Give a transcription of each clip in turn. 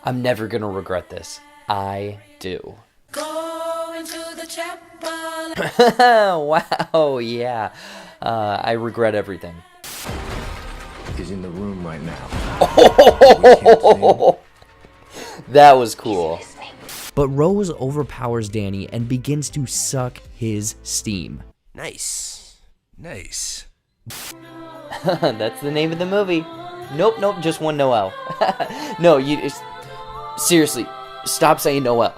I'm never gonna regret this. I do. Go into the chapel. Wow, yeah. I regret everything. He's in the room right now. That was cool. But Rose overpowers Danny and begins to suck his steam. Nice. Nice. That's the name of the movie. Nope, just one Noel. No, seriously, stop saying Noel.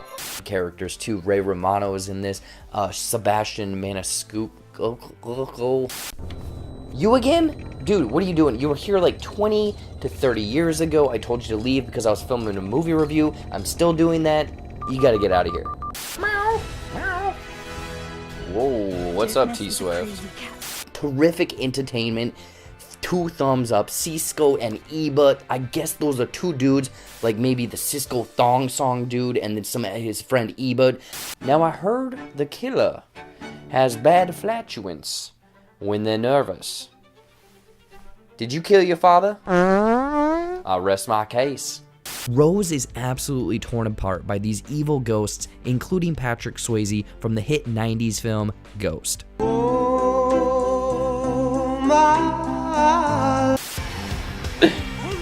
Characters too. Ray Romano is in this. Sebastian Maniscalco. You again? Dude, what are you doing? You were here like 20 to 30 years ago. I told you to leave because I was filming a movie review. I'm still doing that. You gotta get out of here. Whoa, what's up, T-Swift? Terrific entertainment. 2 thumbs up. Cisco and Eba. I guess those are 2 dudes. Like maybe the Cisco Thong Song dude and then his friend Eba. Now I heard the killer has bad flatulence when they're nervous. Did you kill your father? I'll rest my case. Rose is absolutely torn apart by these evil ghosts, including Patrick Swayze from the hit 90s film Ghost.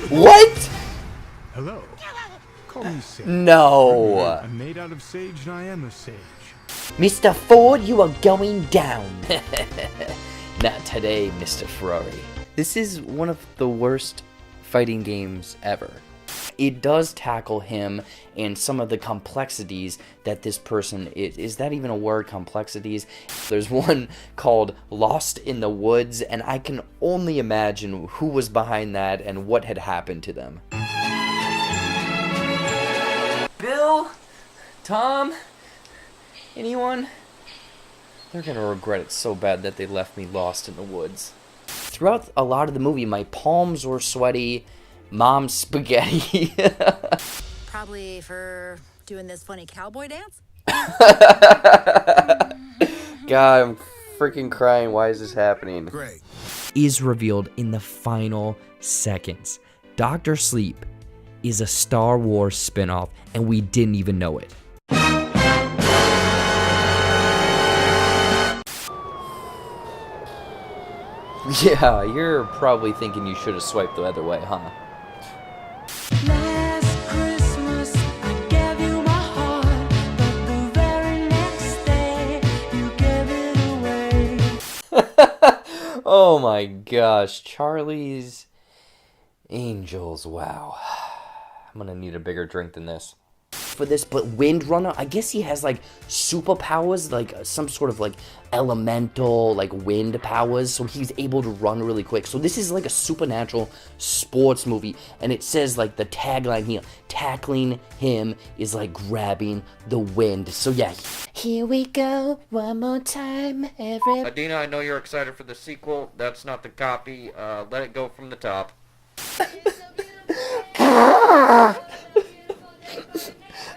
What? Hello. Call me Sage. No. I'm made out of sage and I am a sage. Mr. Ford, you are going down. Not today, Mr. Ferrari. This is one of the worst fighting games ever. It does tackle him and some of the complexities that this person is that even a word, complexities? There's one called Lost in the Woods, and I can only imagine who was behind that and what had happened to them. Bill? Tom? Anyone? They're gonna regret it so bad that they left me lost in the woods. Throughout a lot of the movie, my palms were sweaty. Mom's spaghetti. Probably for doing this funny cowboy dance. God, I'm freaking crying. Why is this happening? Great. Is revealed in the final seconds. Dr. Sleep is a Star Wars spinoff, and we didn't even know it. Yeah, you're probably thinking you should have swiped the other way, huh? Last Christmas I gave you my heart, but the very next day you gave it away. Oh my gosh, Charlie's Angels, wow. I'm gonna need a bigger drink than this. For this, but Windrunner, I guess he has like superpowers, like some sort of like elemental like wind powers, so he's able to run really quick. So this is like a supernatural sports movie, and it says like the tagline here, tackling him is like grabbing the wind. So yeah, here we go one more time. Adina, I know you're excited for the sequel. That's not the copy. Let it go from the top.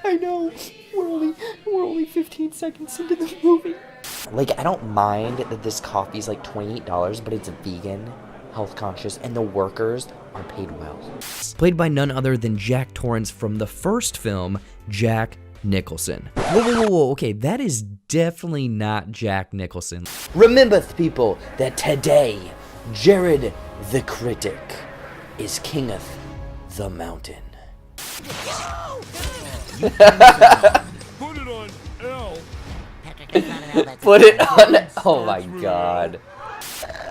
I know, we're only 15 seconds into the movie. Like, I don't mind that this coffee's like $28, but it's vegan, health conscious, and the workers are paid well. Played by none other than Jack Torrance from the first film, Jack Nicholson. Whoa, okay, that is definitely not Jack Nicholson. Remember, people, that today, Jared the Critic is kingeth the mountain. Put it on L. Put it on. Oh my god.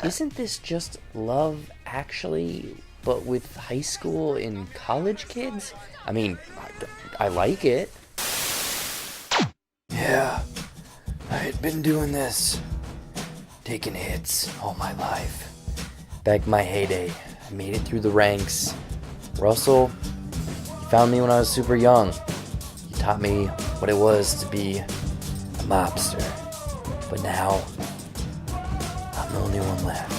Isn't this just Love Actually, but with high school and college kids? I mean, I like it. Yeah, I had been doing this, taking hits all my life. Back in my heyday, I made it through the ranks. Russell, you found me when I was super young. You taught me what it was to be a mobster. But now, I'm the only one left.